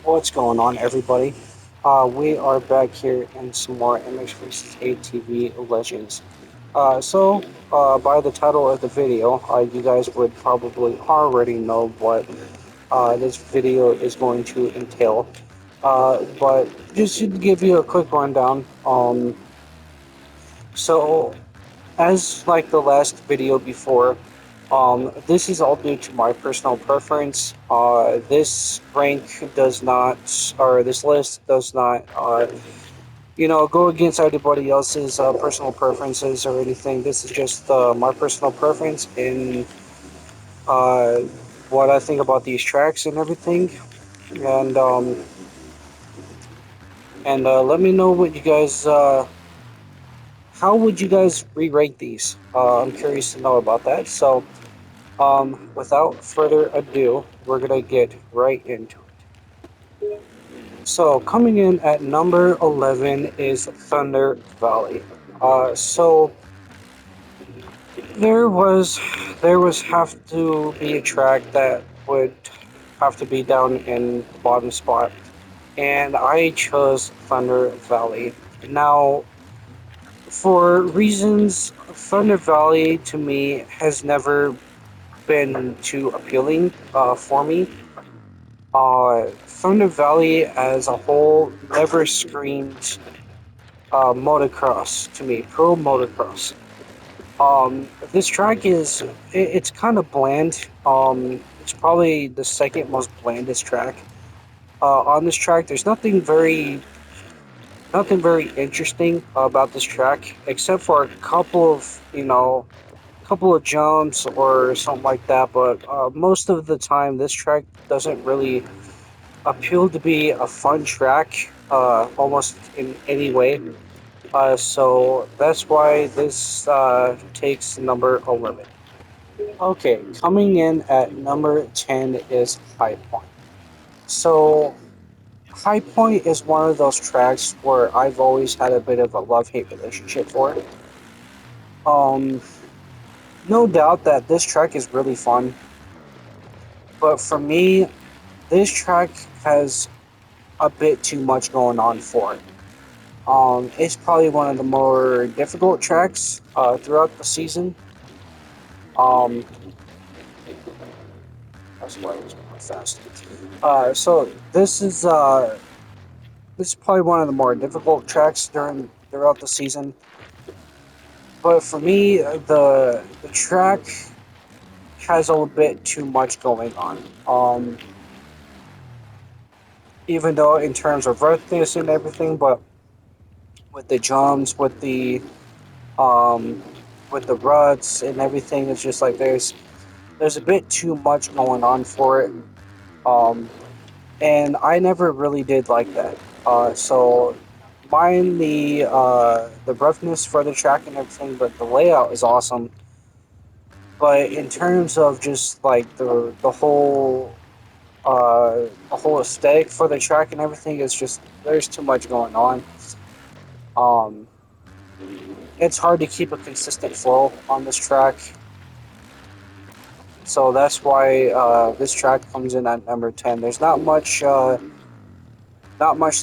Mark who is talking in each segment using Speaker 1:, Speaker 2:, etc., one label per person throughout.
Speaker 1: What's going on, everybody? We are back here in some more MX vs. ATV Legends. By the title of the video, you guys would probably already know what this video is going to entail. But just to give you a quick rundown, so as like the last video before, this is all due to my personal preference. This rank does not, or this list does not, go against anybody else's personal preferences or anything. This is just my personal preference in uh, what I think about these tracks and everything. And let me know what you guys. How would you guys re-rate these? I'm curious to know about that. Without further ado, we're gonna get right into it. So, coming in at number 11 is Thunder Valley. So there was have to be a track that would have to be down in the bottom spot, and I chose Thunder Valley. Now, for reasons, Thunder Valley to me has never been too appealing for me. Thunder Valley as a whole never screamed motocross to me, pro motocross. This track it's kind of bland. It's probably the second most blandest track. On this track, there's nothing very interesting about this track, except for a couple of couple of jumps or something like that. But most of the time, this track doesn't really appeal to be a fun track, almost in any way. So that's why this takes number 11. Okay, coming in at number 10 is High Point. So, High Point is one of those tracks where I've always had a bit of a love hate relationship for it. Um, no doubt that this track is really fun, but for me, this track has a bit too much going on for it. It's probably one of the more difficult tracks throughout the season. Um, that's why it was going fast. So this is probably one of the more difficult tracks throughout the season. But for me, the track has a little bit too much going on. Even though in terms of roughness and everything, but with the jumps, um, with the ruts and everything, it's just like there's a bit too much going on for it. Um, and I never really did like that. So mind the roughness for the track and everything, but the layout is awesome. But in terms of just like the whole aesthetic for the track and everything, it's just there's too much going on. Um, it's hard to keep a consistent flow on this track, so that's why this track comes in at number 10. There's not much to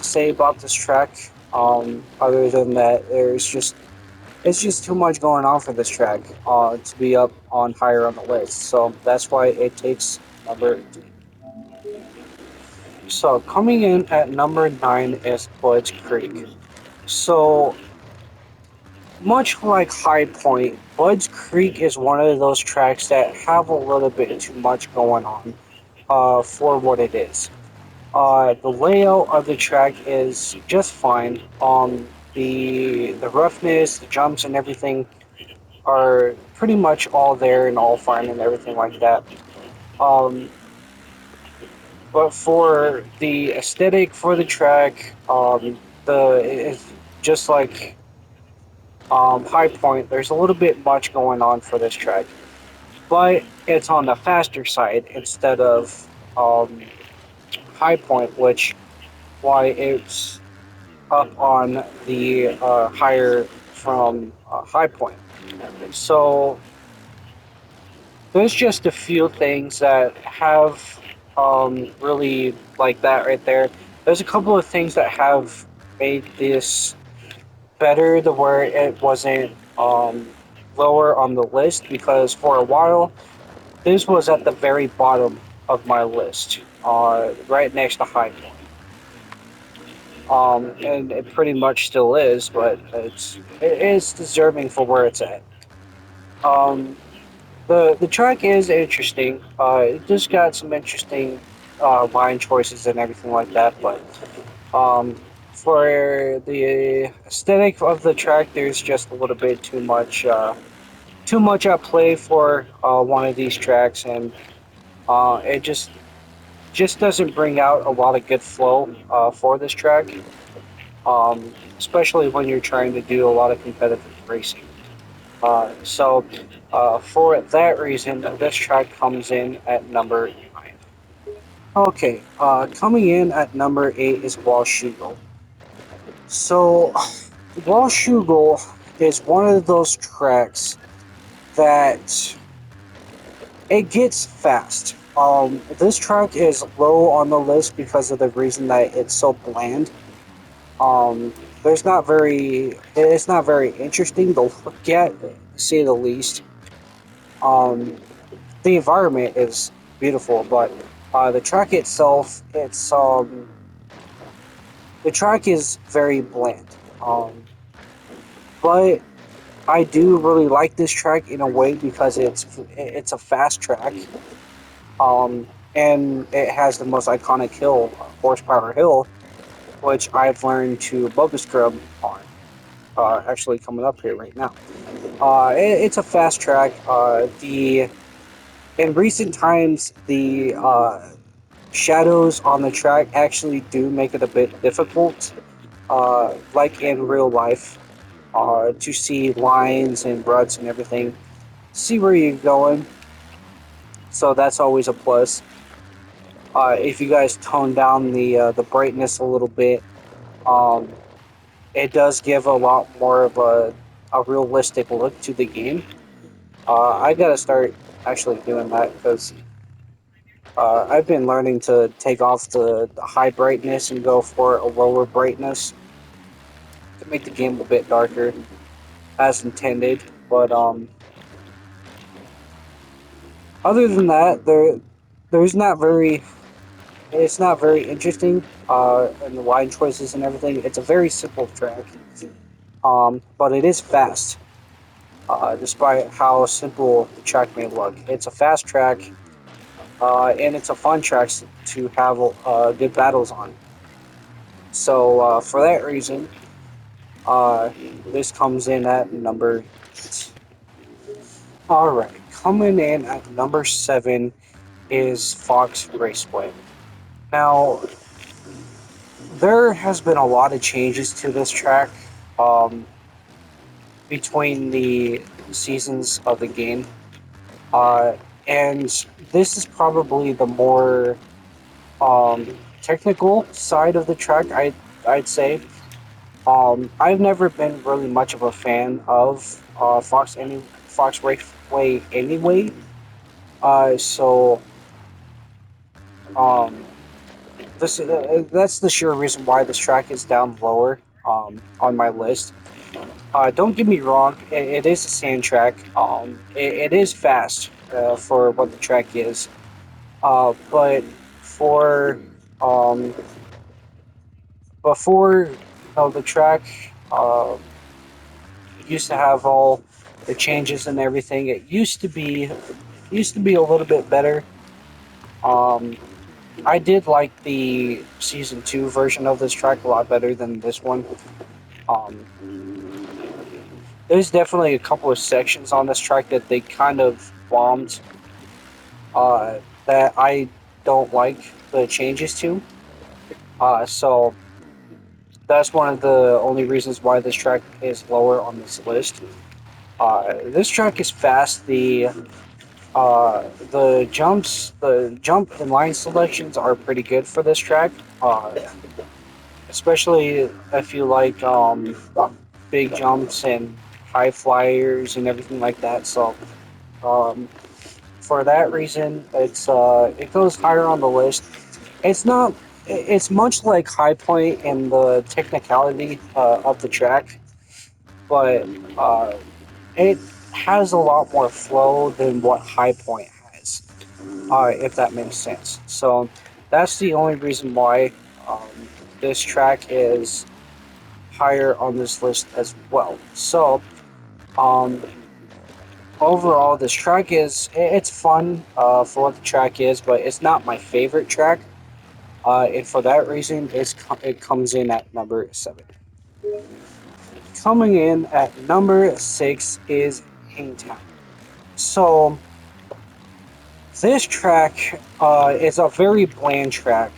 Speaker 1: say about this track. Other than that, it's just too much going on for this track to be up on higher on the list. So that's why it takes number 10. So coming in at number 9 is Budge Creek. So much like High Point, Budge Creek is one of those tracks that have a little bit too much going on for what it is. The layout of the track is just fine. The roughness, the jumps, and everything are pretty much all there and all fine and everything like that. Um, but for the aesthetic for the track, it's just like High Point. There's a little bit much going on for this track, but it's on the faster side instead of um, High Point, which why it's up on the higher from High Point. So there's just a few things that have really like that right there. There's a couple of things that have made this better to where it wasn't lower on the list because for a while this was at the very bottom of my list, right next to High Point. And it pretty much still is, but it is deserving for where it's at. Um, the track is interesting. It just got some interesting line choices and everything like that, but um, for the aesthetic of the track, there's just a little bit too much at play for one of these tracks, and it just doesn't bring out a lot of good flow for this track, especially when you're trying to do a lot of competitive racing. For that reason, this track comes in at number 9. Okay, coming in at number 8 is Walshugal. So, Walshugal is one of those tracks that it gets fast. This track is low on the list because of the reason that it's so bland. Um, it's not very interesting to look at, to say the least. Um, the environment is beautiful, but the track itself, the track is very bland. But I do really like this track in a way because it's a fast track, and it has the most iconic hill, Horsepower Hill, which I've learned to bubble scrub on. Actually, coming up here right now. It's a fast track. The In recent times, the shadows on the track actually do make it a bit difficult, like in real life, to see lines and ruts and everything. See where you're going, so that's always a plus. If you guys tone down the brightness a little bit, um, it does give a lot more of a realistic look to the game. I gotta start actually doing that because I've been learning to take off the high brightness and go for a lower brightness to make the game a bit darker as intended. But other than that, there's not very it's not very interesting. And the line choices and everything. It's a very simple track, but it is fast. Despite how simple the track may look, it's a fast track, and it's a fun track to have good battles on. So for that reason, uh, this comes in at number 8. All right, coming in at number 7 is Fox Raceway. Now, there has been a lot of changes to this track um, between the seasons of the game, uh, and this is probably the more technical side of the track. I'd say. I've never been really much of a fan of Fox Raceway anyway. So um, that's the sheer reason why this track is down lower on my list. Don't get me wrong, it is a sand track. It is fast for what the track is. But for um, before the track used to have all the changes and everything. It used to be a little bit better. Um, I did like the season 2 version of this track a lot better than this one. Um, there's definitely a couple of sections on this track that they kind of bombed, that I don't like the changes to. So that's one of the only reasons why this track is lower on this list. This track is fast. The jump and line selections are pretty good for this track, especially if you like big jumps and high flyers and everything like that. So, um, For that reason, it goes higher on the list. It's not. It's much like High Point in the technicality of the track, but uh, it has a lot more flow than what High Point has, if that makes sense. So that's the only reason why this track is higher on this list as well. So um, overall, this track it's fun for what the track is, but it's not my favorite track. And for that reason, it comes in at number 7. Coming in at number 6 is Hangtown. So this track is a very bland track.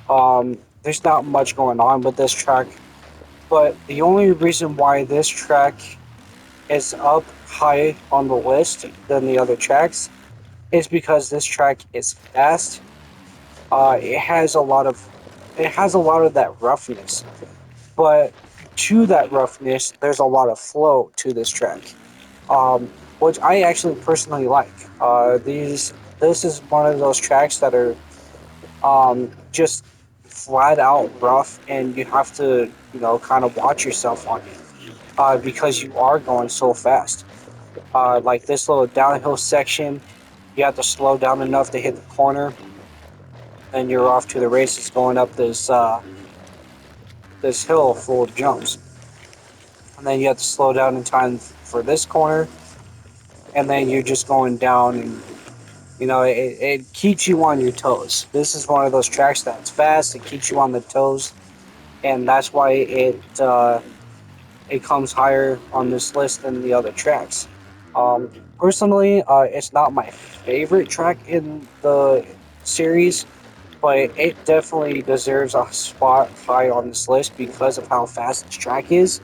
Speaker 1: There's not much going on with this track, but the only reason why this track is up high on the list than the other tracks is because this track is fast. It has a lot of that roughness, but to that roughness, there's a lot of flow to this track, which I actually personally like. This is one of those tracks that are just flat out rough, and you have to kind of watch yourself on it because you are going so fast. Like this little downhill section, you have to slow down enough to hit the corner, and you're off to the races going up this hill full of jumps. And then you have to slow down in time for this corner, and then you're just going down, and it keeps you on your toes. This is one of those tracks that's fast. It keeps you on the toes, and that's why it comes higher on this list than the other tracks. Personally, it's not my favorite track in the series, but it definitely deserves a spot high on this list because of how fast this track is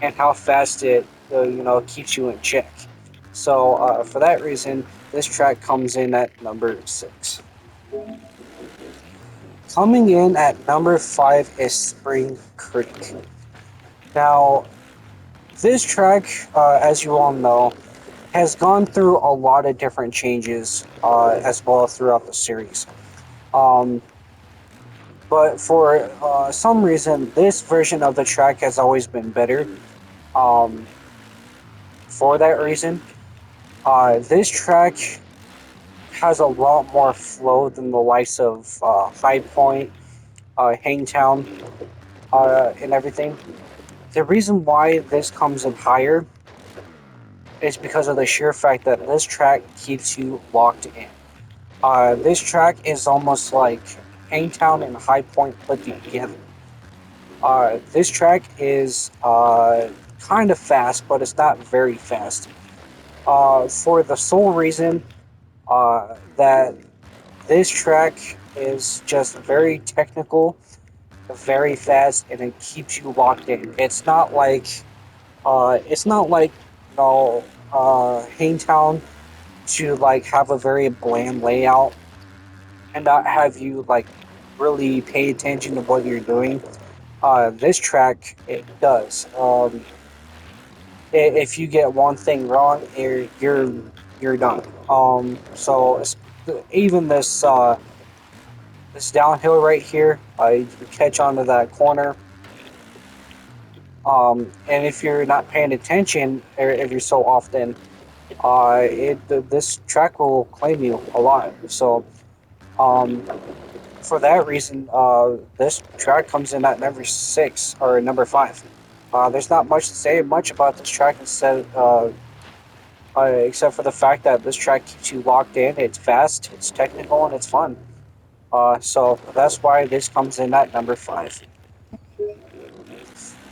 Speaker 1: and how fast it keeps you in check. So for that reason, this track comes in at number 6. Coming in at number 5 is Spring Creek. Now, this track, as you all know, has gone through a lot of different changes as well throughout the series. Um, but for some reason, this version of the track has always been better. Um, for that reason, this track has a lot more flow than the likes of High Point, Hangtown, and everything. The reason why this comes in higher is because of the sheer fact that this track keeps you locked in. This track is almost like Hangtown and High Point put together. This track is kind of fast, but it's not very fast. For the sole reason that this track is just very technical, very fast, and it keeps you locked in. It's not like Hangtown to like have a very bland layout and not have you like really pay attention to what you're doing. This track it does. If you get one thing wrong, you're done. So even this downhill right here, you catch onto that corner. And if you're not paying attention, or if you're so often, this track will claim you a lot. So um, for that reason, this track comes in at number 6 or number 5. There's not much to say much about this track except for the fact that this track keeps you locked in. It's fast, it's technical, and it's fun. So that's why this comes in at number 5.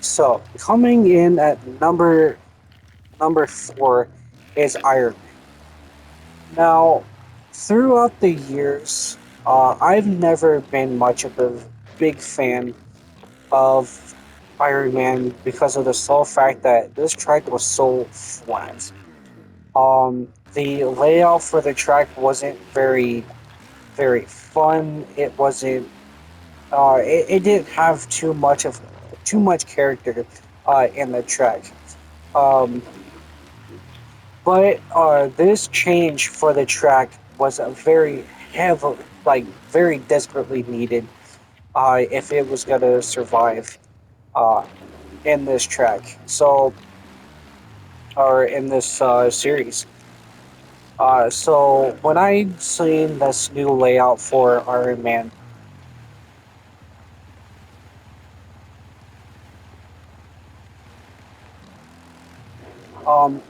Speaker 1: So coming in at number 4 is Iron. Now, throughout the years, I've never been much of a big fan of Iron Man because of the sole fact that this track was so flat. The layout for the track wasn't very fun. It wasn't. It didn't have too much character in the track. Um, But this change for the track was a very heavy, like very desperately needed if it was going to survive uh, in this track. So, or in this series. So when I seen this new layout for Iron Man,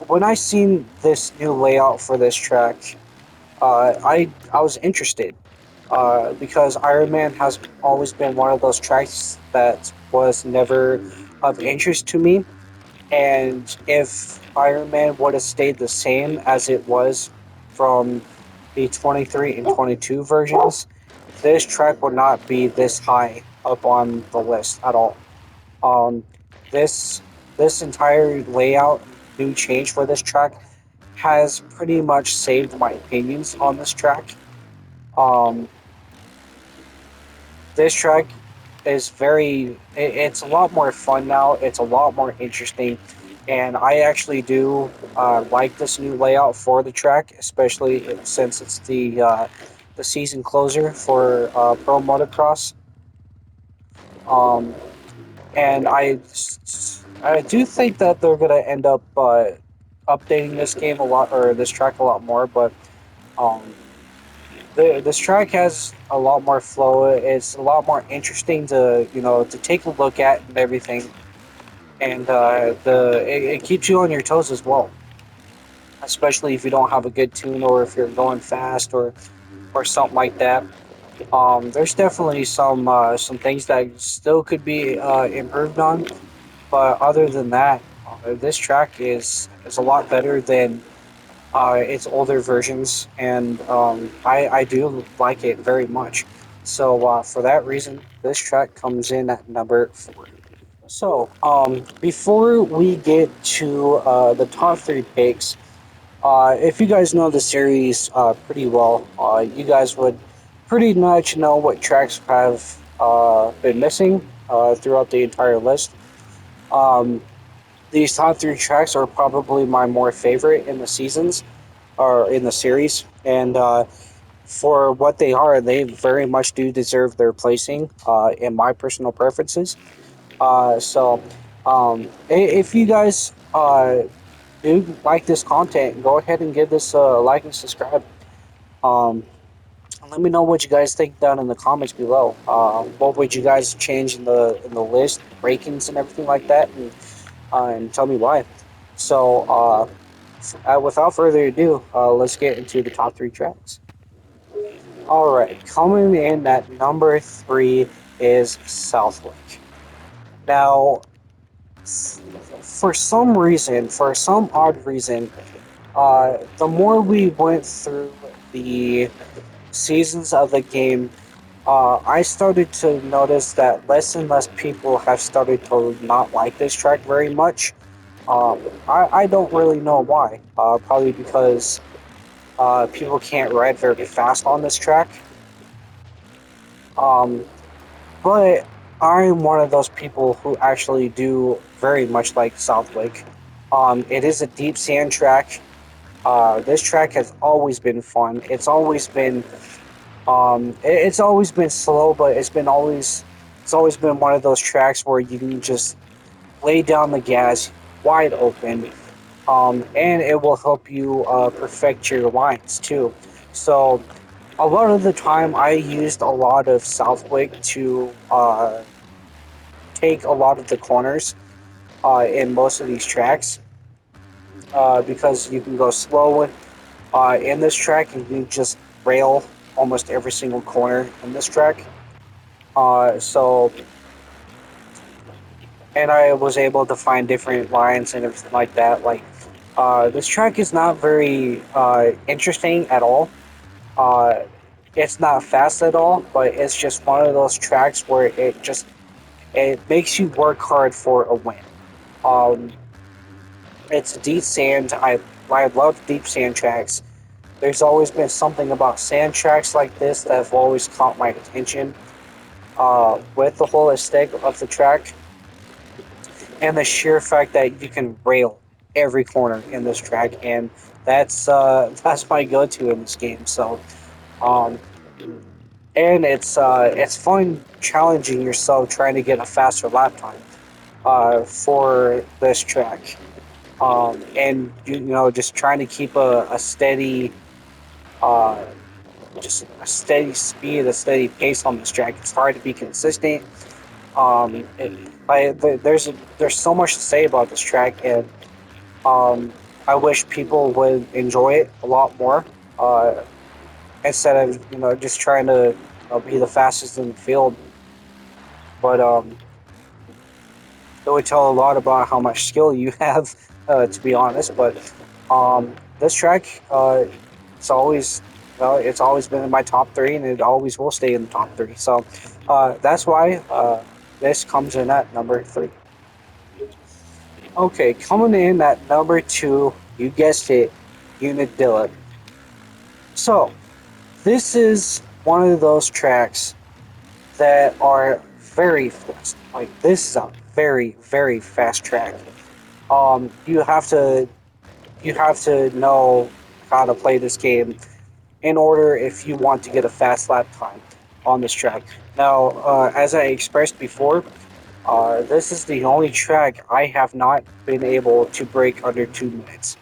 Speaker 1: when I seen this new layout for this track, I was interested because Iron Man has always been one of those tracks that was never of interest to me. And if Iron Man would have stayed the same as it was from the 23 and 22 versions, this track would not be this high up on the list at all. Um, this this entire layout new change for this track has pretty much saved my opinions on this track. Um, this track is it's a lot more fun now. It's a lot more interesting, and I actually do like this new layout for the track, especially since it's the season closer for pro motocross. Um, and I do think that they're gonna end up updating this game a lot, or this track a lot more. But um, this track has a lot more flow. It's a lot more interesting to to take a look at and everything, and it keeps you on your toes as well. Especially if you don't have a good tune, or if you're going fast, or something like that. There's definitely some things that still could be improved on, but other than that, this track is a lot better than its older versions, and I do like it very much. So for that reason, this track comes in at number 4. So before we get to the top 3 picks, if you guys know the series pretty well, you guys would pretty much know what tracks have been missing throughout the entire list. Um, these top 3 tracks are probably my more favorite in the seasons or in the series, and for what they are, they very much do deserve their placing in my personal preferences. So, if you guys do like this content, go ahead and give this a like and subscribe. Um, Let me know what you guys think down in the comments below. What would you guys change in the list, rankings, and everything like that, and tell me why. So, without further ado, let's get into the top 3 tracks. All right, coming in at number 3 is Southwick. Now, for some reason, for some odd reason, the more we went through the seasons of the game, I started to notice that less and less people have started to not like this track very much. I don't really know why. Probably because people can't ride very fast on this track. Um, but I'm one of those people who actually do very much like Southwick. It is a deep sand track. This track has always been fun. It's always been slow, but it's always been one of those tracks where you can just lay down the gas wide open, and it will help you perfect your lines too. So a lot of the time, I used a lot of Southwick to take a lot of the corners in most of these tracks because you can go slow in this track and you just rail almost every single corner in this track. So, and I was able to find different lines and everything like that. Like, this track is not very interesting at all. Uh, it's not fast at all, but it's just one of those tracks where it makes you work hard for a win. Um, it's deep sand. I love deep sand tracks. There's always been something about sand tracks like this that have always caught my attention. With the whole aesthetic of the track and the sheer fact that you can rail. every corner in this track, and that's my go-to in this game. So, um, and it's fun challenging yourself trying to get a faster lap time for this track, and you know just trying to keep a steady uh, just a steady speed, a steady pace on this track. It's hard to be consistent. It, there's so much to say about this track, and um, I wish people would enjoy it a lot more uh, instead of just trying to be the fastest in the field. But it would tell a lot about how much skill you have, to be honest. But this track, it's always been in my top three, and it always will stay in the top three. So that's why this comes in at number three. Okay, coming in at number two, you guessed it, Unadilla. So this is one of those tracks that are very fast. Like this is a very very fast track. You have to know how to play this game in order if you want to get a fast lap time on this track. Now, as I expressed before, this is the only track I have not been able to break under 2 minutes.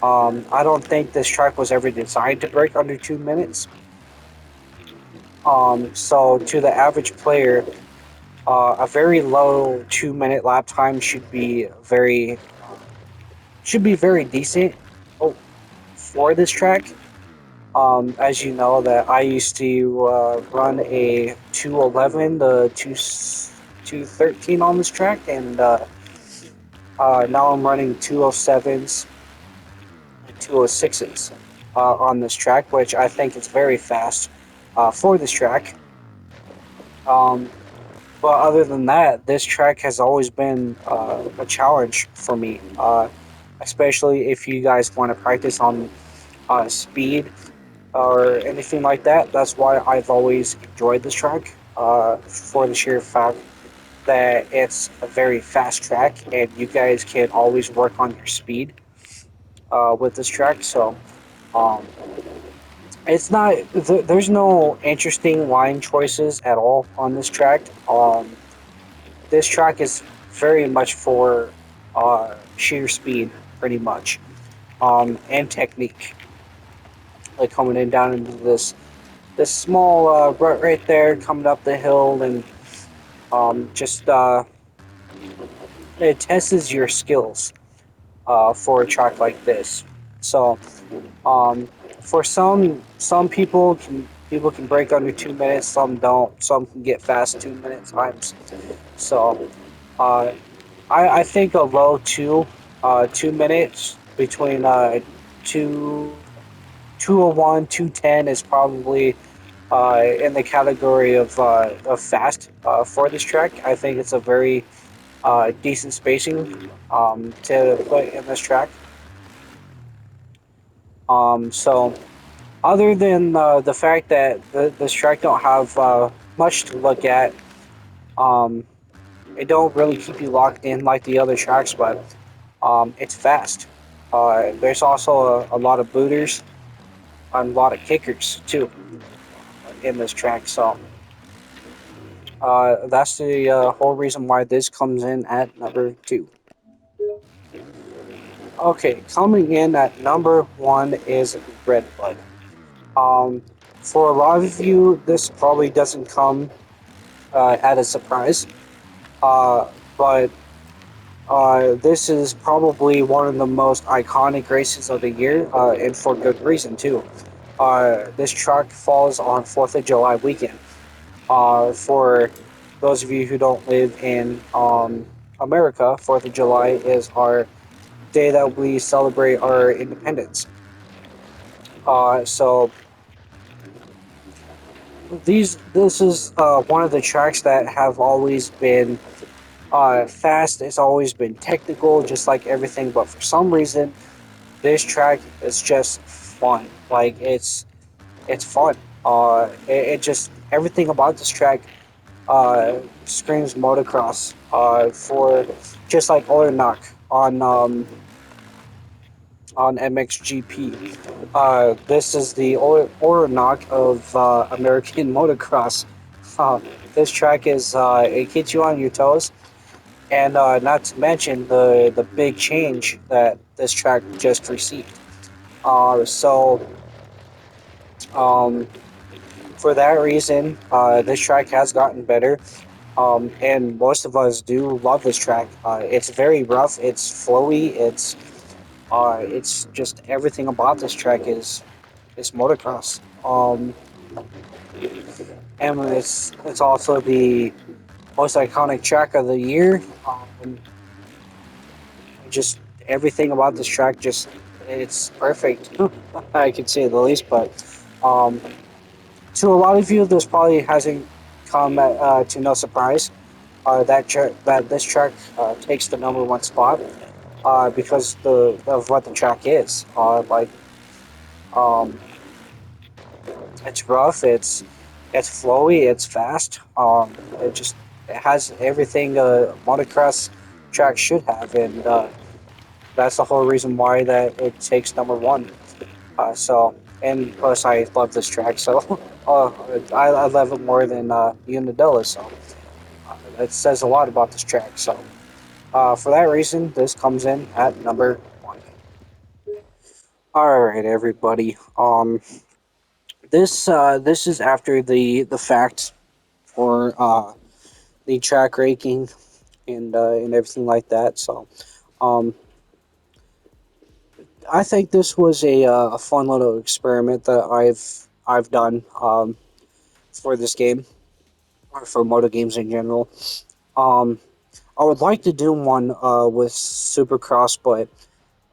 Speaker 1: I don't think this track was ever designed to break under 2 minutes. So to the average player, a very low 2 minute lap time should be very decent. Oh, for this track. As you know, that I used to run a 211 to 213 on this track, and now I'm running 207s and 206s on this track, which I think is very fast for this track. Um, but other than that, this track has always been a challenge for me, especially if you guys want to practice on speed or anything like that. That's why I've always enjoyed this track for the sheer fact that it's a very fast track and you guys can always work on your speed with this track. So um, it's not, there's no interesting line choices at all on this track. This track is very much for sheer speed, pretty much, and technique. Like coming in down into this small rut right there coming up the hill and just it tests your skills for a track like this. So um, for some people can break under 2 minutes, some don't. Some can get fast 2 minute times. So uh, I think a low 2 minutes between two 201 210 is probably in the category of fast for this track. I think it's a very decent spacing to put in this track. So other than the fact that this track don't have much to look at, um, it don't really keep you locked in like the other tracks, but it's fast. There's also a lot of booters and a lot of kickers too in this track. So that's the whole reason why this comes in at number two. Okay, coming in at number one is Red Blood. Um, for a lot of you, this probably doesn't come at a surprise, uh, but this is probably one of the most iconic races of the year, and for good reason too. This track falls on 4th of July weekend. For those of you who don't live in America, 4th of July is our day that we celebrate our independence. So this is one of the tracks that have always been fast. It's always been technical, just like everything. But for some reason, this track is just fun. Like it's fun. It just everything about this track screams motocross. For just like Knock on on MXGP. This is the Oronoc of American motocross. Uh, this track is it keeps you on your toes, and not to mention the big change that this track just received. So um, for that reason, this track has gotten better. And most of us do love this track. It's very rough. It's flowy. It's just everything about this track is motocross. And it's also the most iconic track of the year. Just everything about this track, just it's perfect. I could say the least. But um, to a lot of you, this probably hasn't come to no surprise. That this track takes the number one spot because of what the track is. Um, it's rough. It's flowy. It's fast. It has everything a motocross track should have, and that's the whole reason why that it takes number one. And plus I love this track, so I love it more than Unadilla. So it says a lot about this track. So for that reason, this comes in at number one. All right, everybody. This is after the fact for the track ranking and everything like that. So um, I think this was a fun little experiment that I've done for this game or for moto games in general. Um, I would like to do one with Supercross, but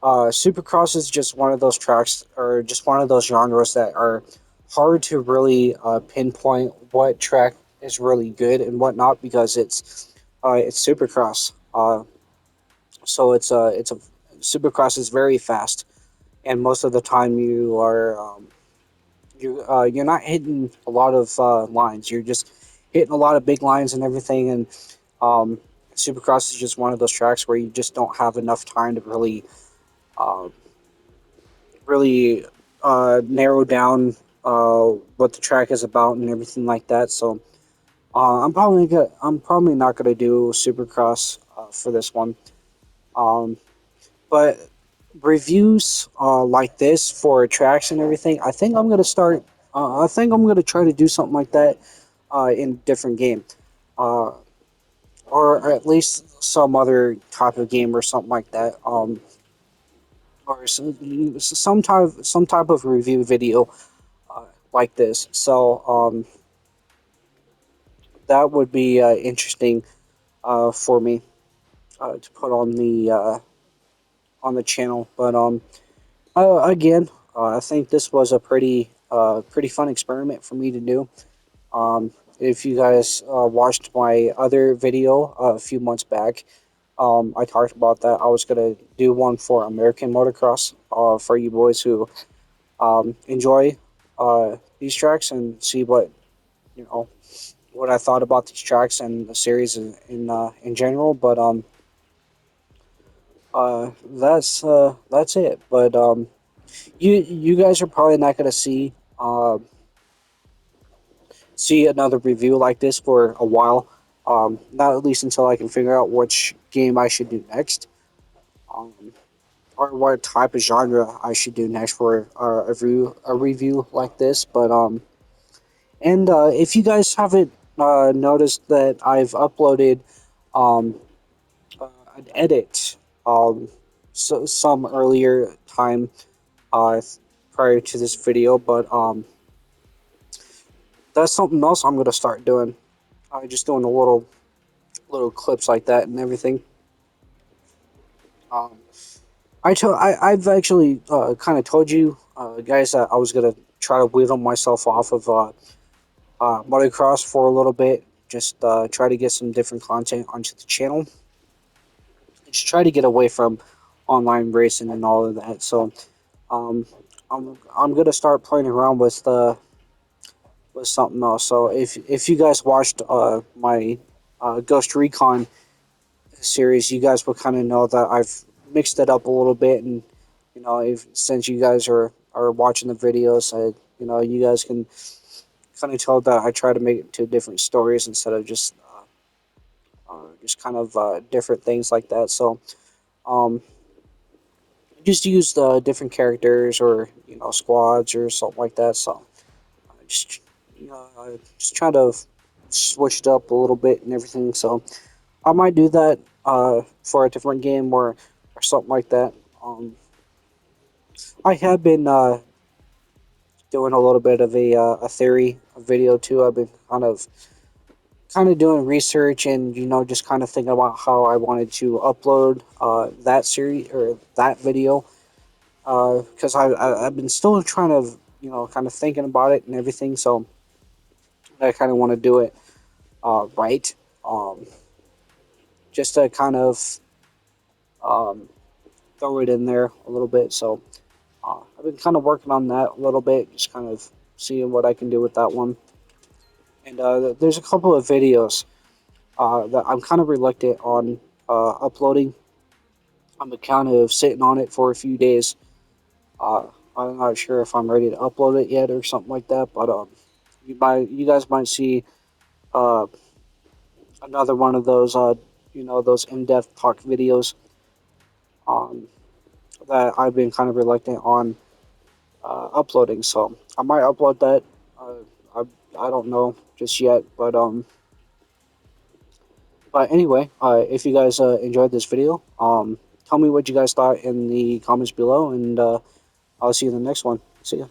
Speaker 1: Supercross is just one of those tracks or just one of those genres that are hard to really pinpoint what track is really good and what not because it's Supercross. It's a Supercross is very fast, and most of the time you're not hitting a lot of lines. You're just hitting a lot of big lines and everything, and um, Supercross is just one of those tracks where you just don't have enough time to uh, really narrow down what the track is about and everything like that. So I'm probably not gonna do Supercross for this one. Um, but reviews like this for tracks and everything, I think I'm gonna start. I think I'm gonna try to do something like that in a different game. Uh, or at least some other type of game or something like that. Or some type of review video like this. So that would be interesting for me to put on the channel. But again, I think this was a pretty fun experiment for me to do. If you guys watched my other video a few months back, I talked about that. I was gonna do one for American motocross for you boys who enjoy these tracks and see you know what I thought about these tracks and the series in general. But that's it. But you guys are probably not gonna see another review like this for a while. Not at least until I can figure out which game I should do next. Um, or what type of genre I should do next for a review like this. But and if you guys haven't noticed that I've uploaded um, an edit some earlier time uh, prior to this video, but that's something else I'm gonna start doing. Just doing a little clips like that and everything. Um, I've actually kind of told you guys that I was gonna try to wheedle myself off of motocross for a little bit. Just try to get some different content onto the channel. Just try to get away from online racing and all of that. So um, I'm gonna start playing around with something else. So if you guys watched my Ghost Recon series, you guys will kind of know that I've mixed it up a little bit and if since you guys are watching the videos, you guys can kind of tell that I try to make it to different stories instead of just kind of different things like that. So um, just use the different characters or squads or something like that. So just just trying to switch it up a little bit and everything. So I might do that for a different game or something like that. Um, I have been doing a little bit of a theory video too. I've been kind of doing research and just kind of thinking about how I wanted to upload that series or that video because I've been still trying to kind of thinking about it and everything. So I kind of want to do it right, um, just to kind of um, throw it in there a little bit. So I've been kind of working on that a little bit, just kind of seeing what I can do with that one. And there's a couple of videos that I'm kind of reluctant on uploading. I'm kind of sitting on it for a few days. Uh, I'm not sure if I'm ready to upload it yet or something like that, but you guys might see uh, another one of those those in-depth talk videos um, that I've been kind of reluctant on uploading. So I might upload that. Uh, I don't know just yet, but anyway, if you guys enjoyed this video, tell me what you guys thought in the comments below, and I'll see you in the next one. See ya.